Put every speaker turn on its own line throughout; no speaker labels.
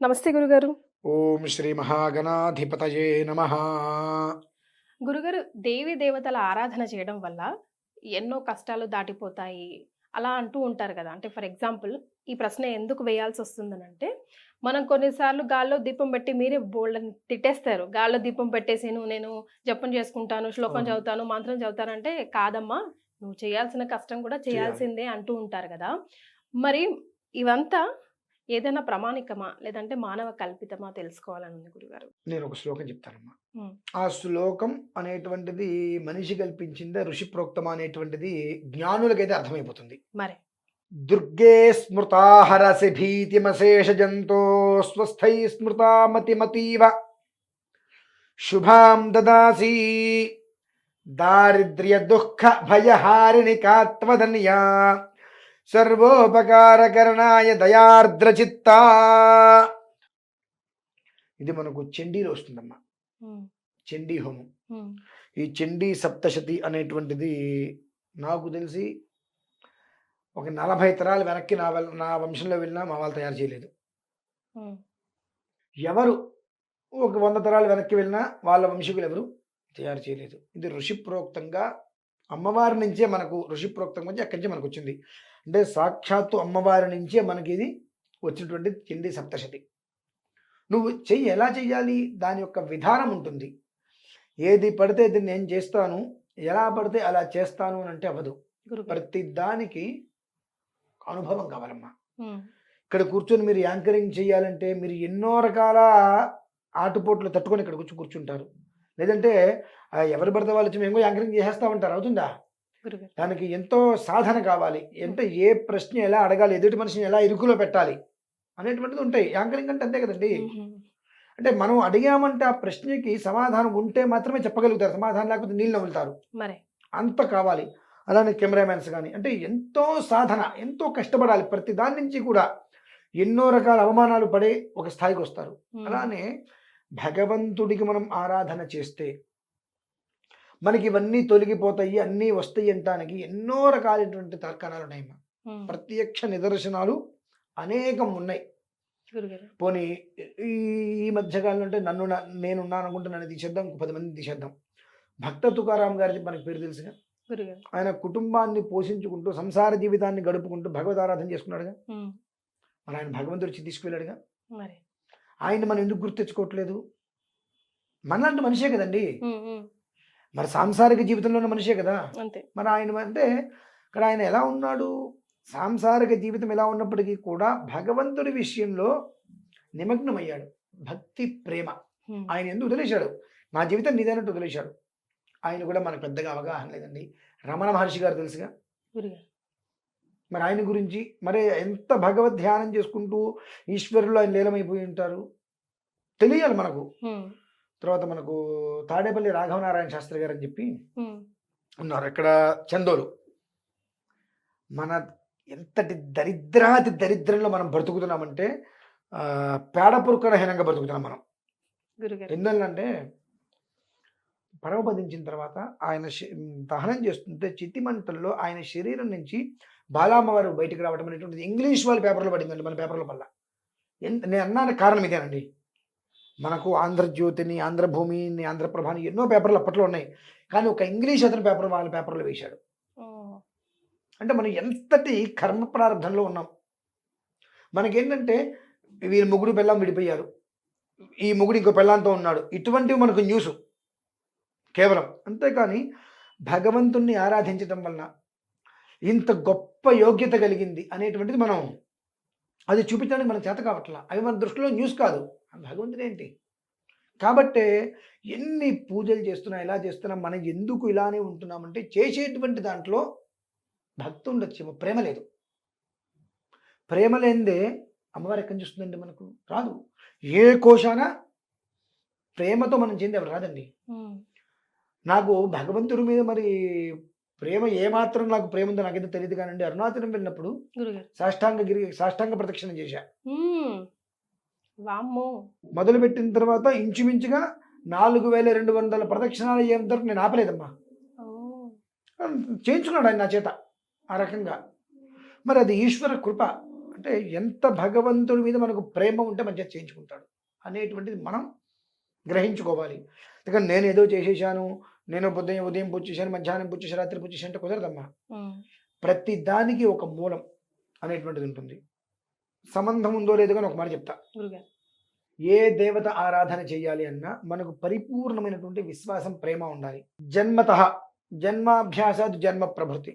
నమస్తే గురుగారు.
ఓం శ్రీ మహాగణాధిపతయే నమః.
గురుగారు, దేవీ దేవతల ఆరాధన చేయడం వల్ల ఎన్నో కష్టాలు దాటిపోతాయి. అలా అంటూ ఉంటారు గదా! అంటే ఫర్ ఎగ్జాంపుల్ ఈ ప్రశ్న ఎందుకు వేయాల్సొస్తుందనంటే, మనం కొన్నిసార్లు గాల్లో దీపం పెట్టి మీరే బోలెడన్ని తిట్టేస్తారు. గాల్లో దీపం పెట్టేసాను, నేను జపం చేసుకుంటాను, శ్లోకం
అవును.
చదువుతాను, మంత్రం చదువుతానంటే, కాదమ్మా నువ్వు చేయాల్సిన కష్టం కూడా
చేయాలి.
చేయాల్సిందే అంటూ ఉంటారు గదా! మరి ఇవంతా ఏదైనా ప్రామాణికమా? లేదంటే మానవ కల్పితమా తెలుసుకోవాలనుంది గురుగారు.
నేనొక శ్లోకం చెప్తానమ్మా.
హ్మ్.
ఆ శ్లోకం అనేటువంటిది మనిషి కల్పించిందా, ఋషి ప్రోక్తమా అనేటువంటిది జ్ఞానులకైతే అర్థమైపోతుంది.
మరి.
దుర్గే స్మృతా హరసి భీతిమశేషజంతో స్వస్థై స్మృతా మతిమతీవ శుభాం దదాసి దారిద్ర్య దుఃఖ భయహారిణి కాత్వదన్యా సర్వోపకారకరణాయ దయార్ద్రచిత్తా. ఇది మనకు చండీలో వస్తుందమ్మా.
హ్మ్.
చండీ హోమం.
హ్మ్.
ఈ చండీ సప్తశతి అనేటువంటిది నాకు తెలిసి ఒక 40 తరాలు వెనక్కి నా వంశంలో వెళ్ళినా మా వాళ్ళు తయారు చేయలేదు.
హ్మ్.
ఎవరు ఒక 100 తరాలు వెనక్కి వెళ్ళినా వాళ్ళ వంశీకులు ఎవరు తయారు చేయలేదు. ఇది ఋషి ప్రోక్తంగా అమ్మవారి నుంచే మనకు ఋషి ప్రోక్తంగా వచ్చి అక్కడి నుంచి మనకొచ్చింది. అంటే సాక్షాత్తు అమ్మవారి నుంచే మనకి ఇది వచ్చినటువంటి చండీ సప్తశతి. నువ్వు చెయ్యి ఎలా చెయ్యాలి? దాని యొక్క విధానం ఉంటుంది. ఏది పడితే అది నేను చేస్తాను, ఎలా పడితే అలా చేస్తాను అని అంటే అవ్వదు.
గురుగారు.
ప్రతి దానికి అనుభవం కావాలమ్మా.
హ్మ్.
ఇక్కడ కూర్చొని మీరు యాంకరింగ్ చేయాలంటే మీరు ఎన్నో రకాల ఆటుపోట్లు తట్టుకొని ఇక్కడ కూర్చుంటారు. లేదంటే ఎవరు పడితే వాళ్ళు వచ్చి మేము యాంకరింగ్ చేసేస్తామంటారు. అవుతుందా?
గురుగారు.
దానికి ఎంతో సాధన కావాలి. ఏ ప్రశ్న ఎలా అడగాలి, ఎదుటి మనిషిని ఎలా ఇరుకులో పెట్టాలి అనేటువంటిది ఉంటాయి. యాంకరింగ్ అంటే అంతే కదండీ!
హుహు.
అంటే మనం అడిగామంటే ఆ ప్రశ్నకి సమాధానం ఉంటే మాత్రమే చెప్పగలుగుతారు. సమాధానం లేకపోతే నీళ్ళు నములుతారు.
మరి.
అంత కావాలి. అలానే కెమెరామాన్స్ గాని అంటే ఎంతో సాధన, ఎంతో కష్టపడాలి. ప్రతి దాని నుంచి కూడా ఎన్నో రకాల అవమానాలు పడే ఒక స్థాయికొస్తారు.
హ్మ్.
అలానే భగవంతుడికి మనం ఆరాధన చేస్తే మనకి ఇవన్నీ తొలగిపోతాయి, అన్నీ వస్తాయి అనటానికి ఎన్నో రకాలైనటువంటి తర్కణాలున్నాయమ్మా.
హ్మ్.
ప్రత్యక్ష నిదర్శనాలు అనేకం ఉన్నాయి.
గురుగారు.
పోనీ ఈ ఈ మధ్య కాలంలో అంటే నేనున్నాననుకుంటే నన్ను తీసేద్దాం, ఇంకో 10 మందిని తీసేద్దాం. భక్త తుకారాం గారి మనకు పేరు తెలుసుగా.
గురుగారు.
ఆయన కుటుంబాన్ని పోషించుకుంటూ, సంసార జీవితాన్ని గడుపుకుంటూ భగవదారాధన చేసుకున్నాడుగా.
హ్మ్.
మరి ఆయన భగవంతుడిచ్చి తీసుకువెళ్ళాడుగా.
మరి.
ఆయన్ని మనం ఎందుకు గుర్తు తెచ్చుకోవట్లేదు? మనలాంటి మనిషే కదండీ!
హ్మ్. హ్మ్.
మరి సాంసారిక జీవితంలో ఉన్న మనిషే కదా!
అంతే.
మరి ఆయన అంటే ఇక్కడ ఆయన ఎలా ఉన్నాడు? సాంసారిక జీవితం ఎలా ఉన్నప్పటికీ కూడా భగవంతుడి విషయంలో నిమగ్నమయ్యాడు. భక్తి, ప్రేమ
హ్మ్.
ఆయన ఎందుకు వదిలేశాడు. నా జీవితం నీదన్నట్టు వదిలేశాడు. ఆయన కూడా మనకు పెద్దగా అవగాహన లేదండి. రమణ మహర్షి గారు తెలుసుగా.
గురుగారు.
మరి ఆయన గురించి మరి ఎంత భగవద్ ధ్యానం చేసుకుంటూ ఈశ్వరులో ఆయన లీలమైపోయి ఉంటారు. తెలియాలి మనకు.
హ్మ్.
తర్వాత మనకు తాడేపల్లి రాఘవనారాయణ శాస్త్రి గారని చెప్పి
హ్మ్.
ఉన్నారు. ఇక్కడ చందోలు. మన ఎంతటి దరిద్రాతి దరిద్రంలో మనం బ్రతుకుతున్నామంటే పేడ పురుకరహీనంగా బ్రతుకుతున్నాం మనం.
గురుగారు.
ఎందువల్లంటే పరమపదించిన తర్వాత ఆయన దహనం చేస్తుంటే చితి మంటల్లో ఆయన శరీరం నుంచి బాలామ్మవారు బయటికి రావడం అనేటువంటిది ఇంగ్లీష్ వాళ్ళ పేపర్‌లో పడిందండి. మన పేపర్‌లో పడలా. నేను అన్నానికి కారణం ఇదేనండి. మనకు ఆంధ్రజ్యోతిని, ఆంధ్రభూమిని, ఆంధ్రప్రభని ఎన్నో పేపర్‌లు అప్పట్లో ఉన్నాయి. కానీ ఒక ఇంగ్లీష్ అతని పేపర్ వాళ్ళ పేపర్‌లో వేశాడు.
ఓహ్!
అంటే మనం ఎంతటి కర్మ ప్రారంధంలో ఉన్నాం. మనకేంటంటే వీళ్ళ మొగుడు, పెళ్ళాం విడిపోయారు. ఈ మొగుడు ఇంకో పెళ్ళాంతో ఉన్నాడు. ఇటువంటివి మనకు న్యూసు కేవలం. అంతేకాని భగవంతుణ్ణి ఆరాధించటం వలన ఇంత గొప్ప యోగ్యత కలిగింది అనేటువంటిది మనం అది చూపించడానికి మనకు చేత కావట్లా. అవి మన దృష్టిలో న్యూస్ కాదు. భగవంతుడేంటి? కాబట్టే ఎన్ని పూజలు చేస్తున్నా, ఎలా చేస్తున్నా మనం ఎందుకు ఇలానే ఉంటున్నామంటే చేసేటువంటి దాంట్లో భక్తి ఉండొచ్చేమో, ప్రేమ లేదు. ప్రేమ లేనిదే అమ్మవారు ఎక్కడి నుంచి వస్తుందండి మనకు? రాదు. ఏ కోశాన ప్రేమతో మనం చెంది ఎవరు రాదండి.
హ్మ్.
నాకు భగవంతుడి మీద మరి ప్రేమ ఏమాత్రం నాకు ప్రేమ ఉందో నాకైతే తెలీదు కానండి. అరుణాచలం వెళ్ళినప్పుడు
గురుగారు.
సాష్టాంగ ప్రదక్షిణ చేశా.
హ్మ్. వామ్మో!
మొదలుపెట్టిన తర్వాత ఇంచుమించుగా 4200 ప్రదక్షిణాలు అయ్యేంత వరకు నేను ఆపలేదమ్మా.
ఓహ్!
చేయించుకున్నాడు ఆయన నా చేత. ఆ రకంగా. మరి అది ఈశ్వర కృప. అంటే ఎంత భగవంతుడి మీద మనకు ప్రేమ ఉంటే మంచిగా చేయించుకుంటాడు అనేటువంటిది మనం గ్రహించుకోవాలి. ఎందుకంటే నేను ఏదో చేసేసాను, నేను ఉదయం పూజ చేశాను, మధ్యాహ్నం పూజ చేశాను, రాత్రి పూజ చేశాను అంటే కుదరదమ్మా.
ఉమ్,
ప్రతి దానికి ఒక మూలం అనేటువంటిది ఉంటుంది. సంబంధం ఉందో లేదో కానీ ఒక మాట చెప్తా.
గురుగారు.
ఏ దేవత ఆరాధన చేయాలి అన్నా మనకు పరిపూర్ణమైనటువంటి విశ్వాసం, ప్రేమ ఉండాలి. జన్మతః జన్మాభ్యాసాత్ జన్మ ప్రభృతి.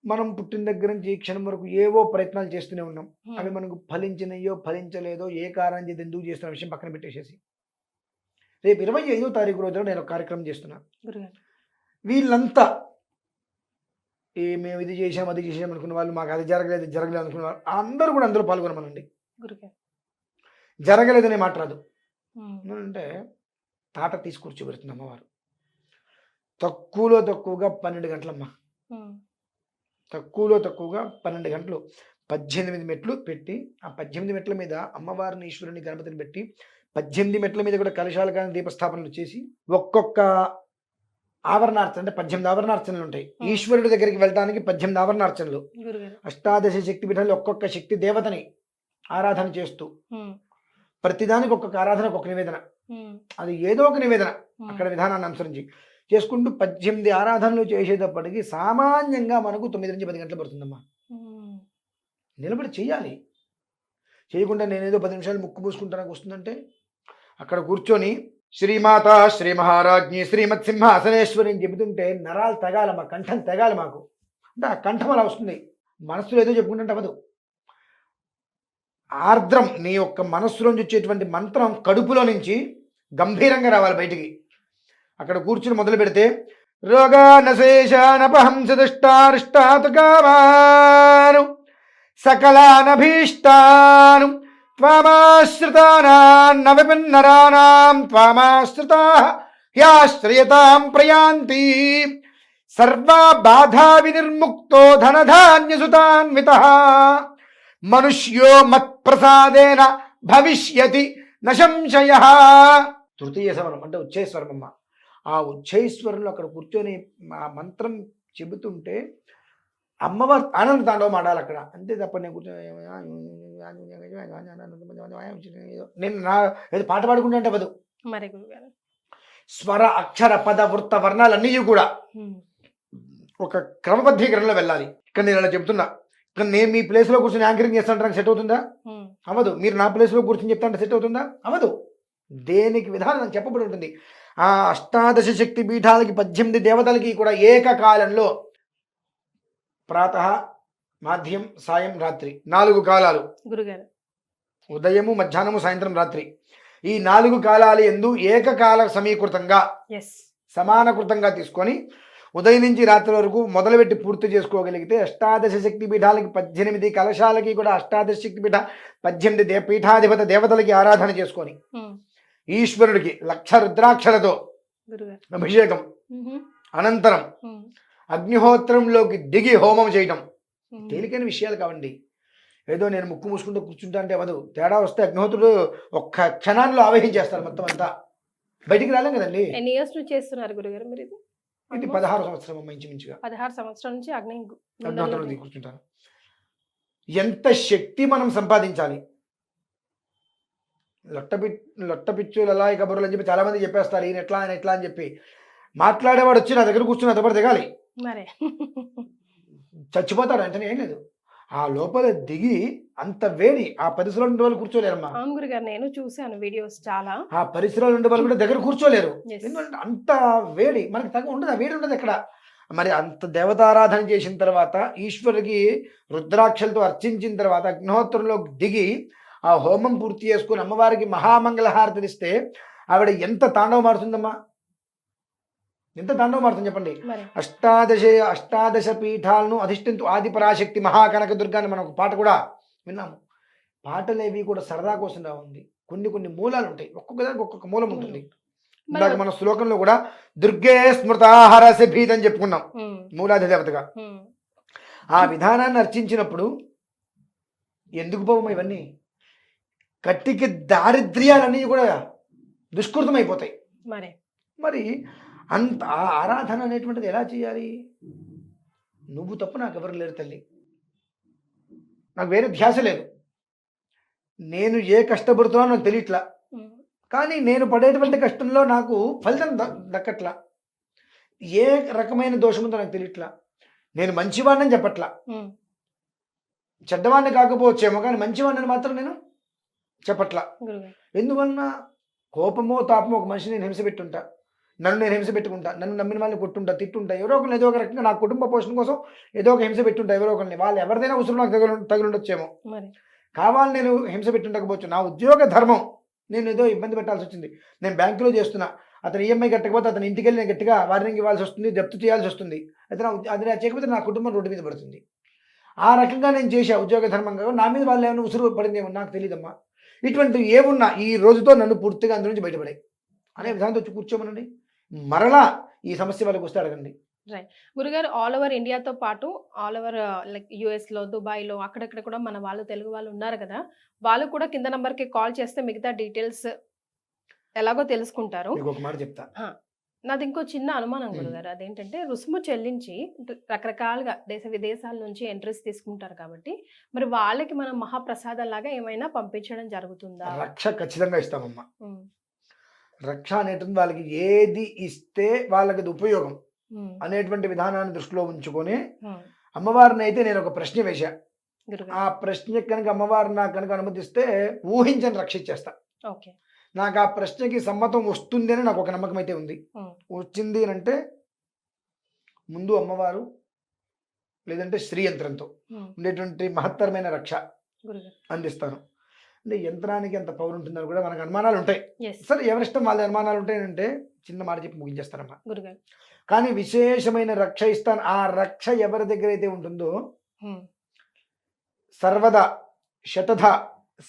మనం పుట్టిన దగ్గర నుంచి ఈ క్షణం వరకు ఏవో ప్రయత్నాలు చేస్తూనే ఉన్నాం. అవి మనకు ఫలించినయో ఫలించలేదో ఏ కారణం చేతి ఎందుకు చేస్తున్న విషయం పక్కన పెట్టేసేసి రేపు 25వ తారీఖు రోజున నేను ఒక కార్యక్రమం చేస్తున్నా.
గురుగారు.
వీళ్ళంతా మేము ఇది చేసాం అది చేసాం అనుకున్న వాళ్ళు, మాకు అది జరగలేదు జరగలేదు అనుకున్న వాళ్ళు అందరూ కూడా అందులో పాల్గొనమనండి.
గురుగారు.
జరగలేదనే మాట రాదు.
ఉమ్,
అంటే తాట తీసి కూర్చోబెడుతుంది అమ్మవారు. తక్కువలో తక్కువగా 12 గంటలమ్మా.
ఉమ్,
తక్కువలో తక్కువగా 12 గంటలు 18 మెట్లు పెట్టి ఆ 18 మెట్ల మీద అమ్మవారిని, ఈశ్వరుని, గణపతిని పెట్టి 18 మెట్ల మీద కూడా కలశాలు కానీ దీపస్థాపనలు చేసి ఒక్కొక్క ఆవరణార్చన అంటే 18 ఆవరణార్చనలు ఉంటాయి. ఈశ్వరుడి దగ్గరికి వెళ్ళడానికి 18 ఆవరణార్చనలు.
గురుగారు.
అష్టాదశ శక్తి పీఠాలు ఒక్కొక్క శక్తి దేవతని ఆరాధన చేస్తూ
ఉమ్,
ప్రతిదానికి ఒక్కొక్క ఆరాధన, ఒక్కొక్క నివేదన.
ఉమ్,
అది ఏదో ఒక నివేదన
ఉమ్,
అక్కడ విధానాన్ని అనుసరించి చేసుకుంటూ 18 ఆరాధనలు చేసేటప్పటికి సామాన్యంగా మనకు 9 నుంచి 10 గంటలు పడుతుందమ్మా.
ఉమ్,
నిలబడి చేయాలి. చేయకుండా నేనేదో 10 నిమిషాలు ముక్కు పూసుకుంటానికి వస్తుందంటే అక్కడ కూర్చొని శ్రీమాత శ్రీ మహారాజ్ఞి శ్రీమత్ సింహాసనేశ్వరి అని చెబుతుంటే నరాలు తెగాలి, మా కంఠం తెగాలి మాకు. అంటే ఆ కంఠం అలా వస్తుంది. మనస్సులో ఏదో చెప్పుకుంటే అవ్వదు. ఆర్ద్రం నీ యొక్క మనస్సులోంచి వచ్చేటువంటి మంత్రం కడుపులో నుంచి గంభీరంగా రావాలి బయటికి. అక్కడ కూర్చుని మొదలు పెడితే రోగానశేషానపహంసదుష్టారిష్టాతుకామాను సకలానభీష్టాను త్వామాశ్రితానాన్న విపిన్నరానాం త్వామాశ్రితాః హ్యాశ్రయతాం ప్రయాంతి సర్వా బాధా వినిర్ముక్తో ధనధాన్యసుతాన్వితః మనుష్యో మత్ప్రసాదేన భవిష్యతి న సంశయః. తృతీయ స్వరం అంటే ఉచ్ఛైస్వరం అమ్మ. ఆ ఉచ్ఛైస్వరంలో అక్కడ కూర్చొని ఆ మంత్రం చెబుతుంటే అమ్మవారు ఆనంద తాండవం ఆడాలి అక్కడ. అంతే తప్ప నేను కూర్చొని నేను నా ఏదో పాట పాడుకుంటా అంటే అవ్వదు.
మరి గురుగారు.
స్వర అక్షర పద వృత్త వర్ణాలన్నీ కూడా
ఉమ్,
ఒక క్రమబద్ధీకరణలో వెళ్ళాలి. ఇక్కడ నేను అలా చెప్తున్నా. ఇక్కడ నేను మీ ప్లేస్లో కూర్చొని యాంకరింగ్ చేస్తాను నాకు సెట్ అవుతుందా?
ఉమ్,
అవ్వదు. మీరు నా ప్లేస్లో కూర్చొని చెప్తాంటే సెట్ అవుతుందా? అవ్వదు. దేనికి విధానం చెప్పబడి ఉంటుంది. ఆ అష్టాదశ శక్తి పీఠాలకి 18 దేవతలకి కూడా ఏకకాలంలో ప్రాతః, మాధ్యం, సాయం, రాత్రి 4 కాలాలు.
గురుగారు.
ఉదయము, మధ్యాహ్నము, సాయంత్రం, రాత్రి. ఈ 4 కాలాలు ఎందు ఏకకాల సమీకృతంగా
ఎస్.
సమానకృతంగా తీసుకొని ఉదయం నుంచి రాత్రి వరకు మొదలుపెట్టి పూర్తి చేసుకోగలిగితే అష్టాదశ శక్తి పీఠాలకి 18 కలశాలకి కూడా అష్టాదశ శక్తి పీఠ 18 పీఠాధిపత దేవతలకి ఆరాధన చేసుకొని
ఉమ్,
ఈశ్వరుడికి 1,00,000 రుద్రాక్షలతో
గురుగారు.
అభిషేకం
ఉహు,
అనంతరం
ఉమ్,
అగ్నిహోత్రంలోకి దిగి హోమం చేయటం
ఉమ్,
తేలికైన విషయాలు కావండి. ఏదో నేను ముక్కు మూసుకుంటూ కూర్చుంటా అంటే అవ్వదు. తేడా వస్తే అగ్నిహోత్రుడు ఒక్క క్షణాల్లో ఆవహించేస్తారు మొత్తం అంతా. బయటికి రాలేం కదండి.
ఎన్ని ఇయర్స్ నుంచి చేస్తున్నారు గురుగారు మీరు ఇది?
ఇది 16 సంవత్సరం ఇంచుమించుగా
16 సంవత్సరాల నుంచి
అగ్నిహోత్రంలో దిగి కూర్చుంటాను. ఎంత శక్తి మనం సంపాదించాలి. లొట్టపిచ్చులు అలా కబుర్లు అని చెప్పి చాలా మంది చెప్పేస్తారు. ఈయన ఎట్లా ఆయన ఎట్లా అని చెప్పి. మాట్లాడేవాడు వచ్చి నా దగ్గర కూర్చుని అతపడి దిగాలి.
మరే
చచ్చిపోతాడు అంటే ఏం లేదు. ఆ లోపల దిగి అంత వేడి ఆ పరిసరాలు ఉండే వాళ్ళు కూర్చోలేరమ్మా.
అవును గురుగారు, నేను చూశాను వీడియోస్ చాలా.
ఆ పరిసరాలు ఉండే వాళ్ళు కూడా దగ్గర కూర్చోలేరు.
Yes.
ఎందుకంటే అంత వేడి మనకి తగ్గ ఉండదు. ఆ వేడి ఉండదు ఎక్కడ. మరి అంత దేవతారాధన చేసిన తర్వాత ఈశ్వరుడికి రుద్రాక్షలతో అర్చించిన తర్వాత అగ్నిహోత్రంలో దిగి ఆ హోమం పూర్తి చేసుకుని అమ్మవారికి మహామంగళహారతినిస్తే ఆవిడ ఎంత తాండవం మారుతుందమ్మా. ఎంత తాండవం మారుతుంది చెప్పండి.
మరి
అష్టాదశ పీఠాలను అధిష్ఠించు ఆదిపరాశక్తి మహాకనక దుర్గా అని మనం ఒక పాట కూడా విన్నాము. పాటలేవి కూడా సరదా కోసం రావుంది. కొన్ని మూలాలు ఉంటాయి. ఒక్కొక్క దానికి ఒక్కొక్క మూలం ఉంటుంది. ఇందాక మన శ్లోకంలో కూడా దుర్గే స్మృతాహరసి భీత అని చెప్పుకున్నాం మూలాది దేవతగా. ఆ విధానాన్ని అర్చించినప్పుడు ఎందుకు పోవమ్మా ఇవన్నీ? కట్టికి దారిద్ర్యాలన్నీ కూడా దుష్కృతమైపోతాయి. మరి అంత ఆరాధన అనేటువంటిది ఎలా చేయాలి? నువ్వు తప్ప నాకు ఎవరు లేరు తల్లి. నాకు వేరే ధ్యాస లేదు. నేను ఏ కష్టపడుతున్నానో నాకు తెలియట్లా. కానీ నేను పడేటువంటి కష్టంలో నాకు ఫలితం దక్కట్లా. ఏ రకమైన దోషం ఉందో నాకు తెలియట్లా. నేను మంచివాడిని చెప్పట్లా, చెడ్డవాడిని కాకపోవచ్చేమో కానీ మంచివాడిని మాత్రం నేను చెప్పట్లా. ఎందువలన కోపమో తాపమో ఒక మనిషి నేను హింస పెట్టుంటా, నన్ను నేను హింస పెట్టుకుంటా, నన్ను నమ్మిన వాళ్ళని కొట్టుంటా, తిట్టుంటా, ఎవరో ఒకరిని ఏదో ఒక రకంగా నా కుటుంబ పోషణ కోసం ఏదో ఒక హింస పెట్టుంటా, ఎవరో ఒకరిని. వాళ్ళు ఎవరిదైనా ఉసురు నాకు తగిలిండొచ్చేమో, కావాలి నేను హింస పెట్టుండకపోవచ్చు. నా ఉద్యోగ ధర్మం, నేను ఏదో ఇబ్బంది పెట్టాల్సి వచ్చింది, నేను బ్యాంకులో చేస్తున్నా, అతను ఈఎంఐ కట్టకపోతే అతని ఇంటికి వెళ్ళి నేను గట్టిగా వార్నింగ్ ఇవ్వాల్సి వస్తుంది, జప్తు చేయాల్సి వస్తుంది. అయితే అది నా చేయకపోతే నా కుటుంబం రోడ్డు మీద పడుతుంది. ఆ రకంగా నేను చేసా ఉద్యోగ ధర్మంగా. నా మీద వాళ్ళు ఏమైనా ఉసురు పడిందేమో నాకు తెలియదమ్మా. ఇటువంటివి ఏమున్నా ఈ రోజుతో నన్ను పూర్తిగా అందులో నుంచి బయటపడాయి అనే విధానంతో వచ్చి కూర్చోమనండి. మరలా ఈ సమస్య వాళ్ళకి వస్తే అడగండి.
గురుగారు, ఆల్ ఓవర్ ఇండియాతో పాటు ఆల్ ఓవర్ లైక్ యుఎస్లో, దుబాయ్లో, అక్కడక్కడ కూడా మన వాళ్ళు తెలుగు వాళ్ళు ఉన్నారు కదా, వాళ్ళు కూడా కింద నంబర్కి కాల్ చేస్తే మిగతా డీటెయిల్స్ ఎలాగో తెలుసుకుంటారు.
ఒక మాట చెప్తా.
నాది ఇంకో చిన్న అనుమానం గురుగారు, అదేంటంటే రుసుము చెల్లించి రకరకాలుగా దేశ విదేశాల నుంచి ఎంట్రీస్ తీసుకుంటారు కాబట్టి మరి వాళ్ళకి మనం మహాప్రసాదం లాగా ఏమైనా పంపించడం జరుగుతుందా?
రక్ష ఖచ్చితంగా ఇస్తామమ్మా. రక్ష అనేటువంటి వాళ్ళకి ఏది ఇస్తే వాళ్ళకి అది ఉపయోగం అనేటువంటి విధానాన్ని దృష్టిలో ఉంచుకొని అమ్మవారిని అయితే నేను ఒక ప్రశ్న వేశా. ఆ ప్రశ్న కనుక అమ్మవారు నాకు కనుక అనుమతిస్తే ఊహించని రక్ష ఇచ్చేస్తా. నాకు ఆ ప్రశ్నకి సమ్మతం వస్తుంది అని నాకు ఒక నమ్మకం అయితే ఉంది. వచ్చింది అంటే ముందు అమ్మవారు లేదంటే శ్రీ యంత్రంతో ఉండేటువంటి మహత్తరమైన రక్ష అందిస్తాను. అంటే యంత్రానికి ఎంత పవర్ ఉంటుందని కూడా మనకు అనుమానాలు ఉంటాయి. సరే, ఎవరిష్టం వాళ్ళ అనుమానాలు ఉంటాయంటే చిన్న మాట చెప్పి ముగించేస్తారమ్మా. కానీ విశేషమైన రక్ష ఇస్తాను. ఆ రక్ష ఎవరి దగ్గర అయితే ఉంటుందో సర్వదా శతధ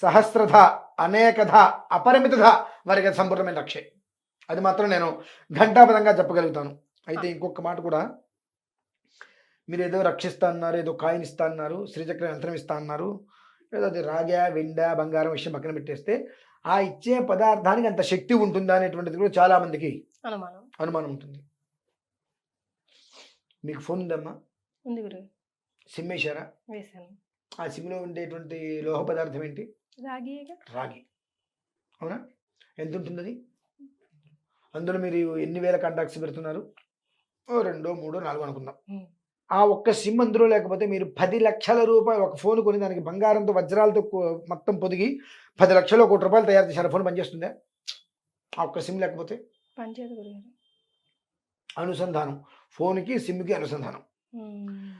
సహస్రధ అనేకధ అపరిమితధ వారికి అది సంపూర్ణమైన రక్షే. అది మాత్రం నేను ఘంటాపదంగా చెప్పగలుగుతాను. అయితే ఇంకొక మాట కూడా, మీరు ఏదో రక్షిస్తా అన్నారు, ఏదో కాయిన్ ఇస్తా అన్నారు, శ్రీచక్ర యంత్రం ఇస్తా అన్నారు, ఏదో అది రాగా వెండ బంగారం విషయం పక్కన పెట్టేస్తే ఆ ఇచ్చే పదార్థానికి అంత శక్తి ఉంటుందా అనేటువంటిది కూడా చాలా మందికి అనుమానం ఉంటుంది. మీకు ఫోన్ ఉందమ్మా? సిమ్ వేశారా? ఆ సిమ్లో ఉండేటువంటి లోహ పదార్థం ఏంటి? రాగి. అవునా? ఎంత ఉంటుంది అది? అందులో మీరు ఎన్ని వేల కాంటాక్ట్స్ పెడుతున్నారు? 2, 3, 4 అనుకుందాం. ఆ ఒక్క సిమ్ అందులో లేకపోతే మీరు 10 లక్షల రూపాయలు ఒక ఫోన్ కొని దానికి బంగారంతో వజ్రాలతో మొత్తం పొదిగి 10 లక్షలు 1 కోటి రూపాయలు తయారు చేశారు. ఫోన్ పనిచేస్తుందా? ఆ ఒక్క సిమ్ లేకపోతే అనుసంధానం, ఫోన్కి సిమ్కి అనుసంధానం.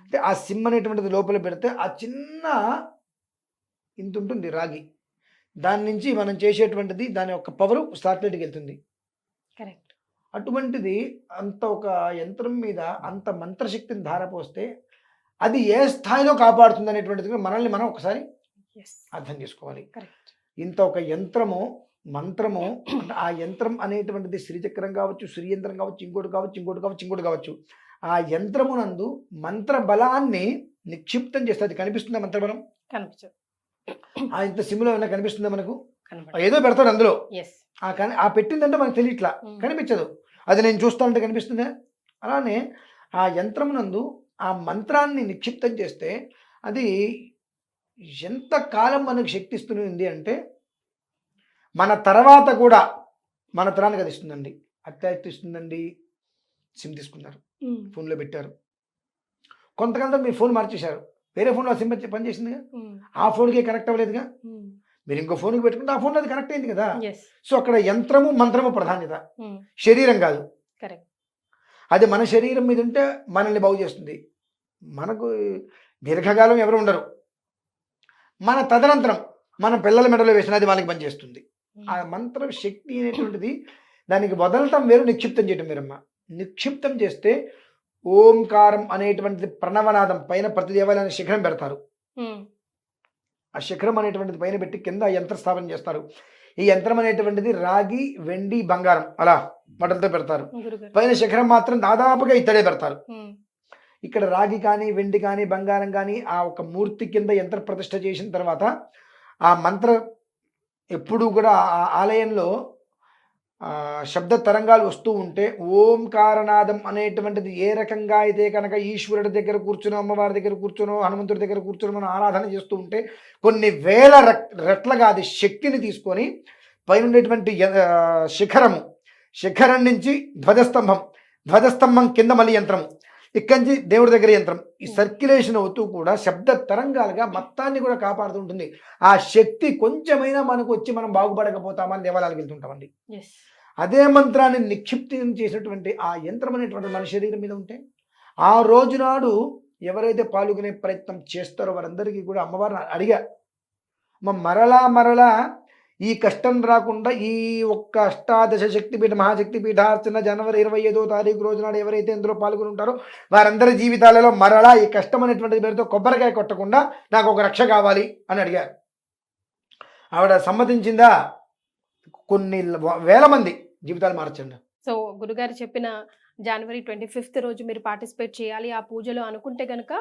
అంటే ఆ సిమ్ అనేటువంటిది లోపల పెడితే ఆ చిన్న ఇంత ఉంటుంది రాగి, దాని నుంచి మనం చేసేటువంటిది దాని యొక్క పవర్ సాటిలైట్కి వెళ్తుంది. అటువంటిది అంత ఒక యంత్రం మీద అంత మంత్రశక్తిని ధారపోస్తే అది ఏ స్థాయిలో కాపాడుతుంది అనేటువంటిది మనల్ని మనం ఒకసారి అర్థం చేసుకోవాలి. ఇంత ఒక యంత్రము మంత్రము, అంటే ఆ యంత్రం అనేటువంటిది శ్రీచక్రం కావచ్చు, శ్రీ యంత్రం కావచ్చు, ఇంకోటి కావచ్చు, ఇంకోటి కావచ్చు, ఇంకోటి కావచ్చు. ఆ యంత్రమునందు మంత్ర బలాన్ని నిక్షిప్తం చేస్తే అది కనిపిస్తుందా? మంత్రబలం
కనిపించదు.
ఆ ఇంత సిమ్లో ఏమైనా కనిపిస్తుందా మనకు? ఏదో పెడతాడు అందులో, ఆ పెట్టిందంటే మనకు తెలియట్లా, కనిపించదు. అది నేను చూస్తానంటే కనిపిస్తుందా? అలానే ఆ యంత్రమునందు ఆ మంత్రాన్ని నిక్షిప్తం చేస్తే అది ఎంత కాలం మనకు శక్తి ఇస్తుంది అంటే మన తర్వాత కూడా మన తరానికి అది ఇస్తుందండి. అత్యాశక్తి ఇస్తుందండి. సిమ్ తీసుకున్నారు, ఫోన్లో పెట్టారు, కొంతకాలం మీరు ఫోన్ మార్చేశారు, వేరే ఫోన్లో సిమ్ పనిచేసిందిగా, ఆ ఫోన్కి కనెక్ట్ అవ్వలేదుగా, మీరు ఇంకో ఫోన్కి పెట్టుకుంటే ఆ ఫోన్లో అది కనెక్ట్ అయింది కదా. సో అక్కడ యంత్రము మంత్రము ప్రాధాన్యత, శరీరం కాదు. అది మన శరీరం మీద ఉంటే మనల్ని బాగు చేస్తుంది. మనకు దీర్ఘకాలం ఎవరు ఉండరు. మన తదనంతరం మన పిల్లల మెడలో వేసిన అది వాళ్ళకి పనిచేస్తుంది. ఆ మంత్ర శక్తి అనేటువంటిది దానికి వదలటం వేరు, నిక్షిప్తం చేయటం వేరమ్మా. నిక్షిప్తం చేస్తే ఓంకారం అనేటువంటిది ప్రణవనాదం పైన ప్రతి దేవాలయాన్ని శిఖరం పెడతారు. ఆ శిఖరం అనేటువంటిది పైన పెట్టి కింద ఆ యంత్ర స్థాపన చేస్తారు. ఈ యంత్రం అనేటువంటిది రాగి, వెండి, బంగారం అలా మటలతో పెడతారు. పైన శిఖరం మాత్రం దాదాపుగా ఇత్తడే పెడతారు. ఇక్కడ రాగి కానీ, వెండి కానీ, బంగారం కానీ ఆ ఒక మూర్తి కింద యంత్ర ప్రతిష్ఠ చేసిన తర్వాత ఆ మంత్ర ఎప్పుడూ కూడా ఆ ఆలయంలో శబ్ద తరంగాలు వస్తూ ఉంటే ఓంకారనాదం అనేటువంటిది ఏ రకంగా అయితే కనుక ఈశ్వరుడి దగ్గర కూర్చునో అమ్మవారి దగ్గర కూర్చునో హనుమంతుడి దగ్గర కూర్చుని మనం ఆరాధన చేస్తూ ఉంటే కొన్ని వేల రెట్లగా అది శక్తిని తీసుకొని పైన ఉండేటువంటి శిఖరం నుంచి ధ్వజస్తంభం కింద మళ్ళీ యంత్రము, ఇక్కడి నుంచి దేవుడి దగ్గర యంత్రం, ఈ సర్క్యులేషన్ అవుతూ కూడా శబ్ద తరంగాలుగా మొత్తాన్ని కూడా కాపాడుతూ ఉంటుంది. ఆ శక్తి కొంచెమైనా మనకు వచ్చి మనం బాగుపడకపోతామని దేవాలయాలకు వెళ్తుంటామండి. అదే మంత్రాన్ని నిక్షిప్తం చేసినటువంటి ఆ యంత్రం అనేటువంటి మన శరీరం మీద ఉంటే ఆ రోజు నాడు ఎవరైతే పాల్గొనే ప్రయత్నం చేస్తారో వారందరికీ కూడా అమ్మవారిని అడిగా, మరలా ఈ కష్టం రాకుండా ఈ ఒక్క అష్టాదశ శక్తిపీఠ మహాశక్తి పీఠార్చన జనవరి 25వ తారీఖు రోజు నాడు ఎవరైతే ఇందులో పాల్గొని ఉంటారో వారందరి జీవితాలలో మరలా ఈ కష్టం అనేటువంటి పేరుతో కొబ్బరికాయ కొట్టకుండా నాకు ఒక రక్ష కావాలి అని అడిగారు. ఆవిడ సమ్మతించిందా? కొన్ని వేల మంది జీవితాలు మార్చండి.
సో గురుగారు చెప్పిన జనవరి 25th రోజు మీరు పార్టిసిపేట్ చేయాలి ఆ పూజలో అనుకుంటే కనుక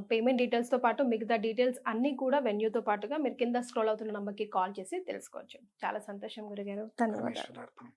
పేమెంట్ డీటెయిల్స్తో పాటు మిగతా డీటెయిల్స్ అన్నీ కూడా వెన్యూతో పాటుగా మీరు కింద స్క్రోల్ అవుతున్న నంబర్కి కాల్ చేసి తెలుసుకోవచ్చు. చాలా సంతోషం గురుగారు, ధన్యవాదాలు.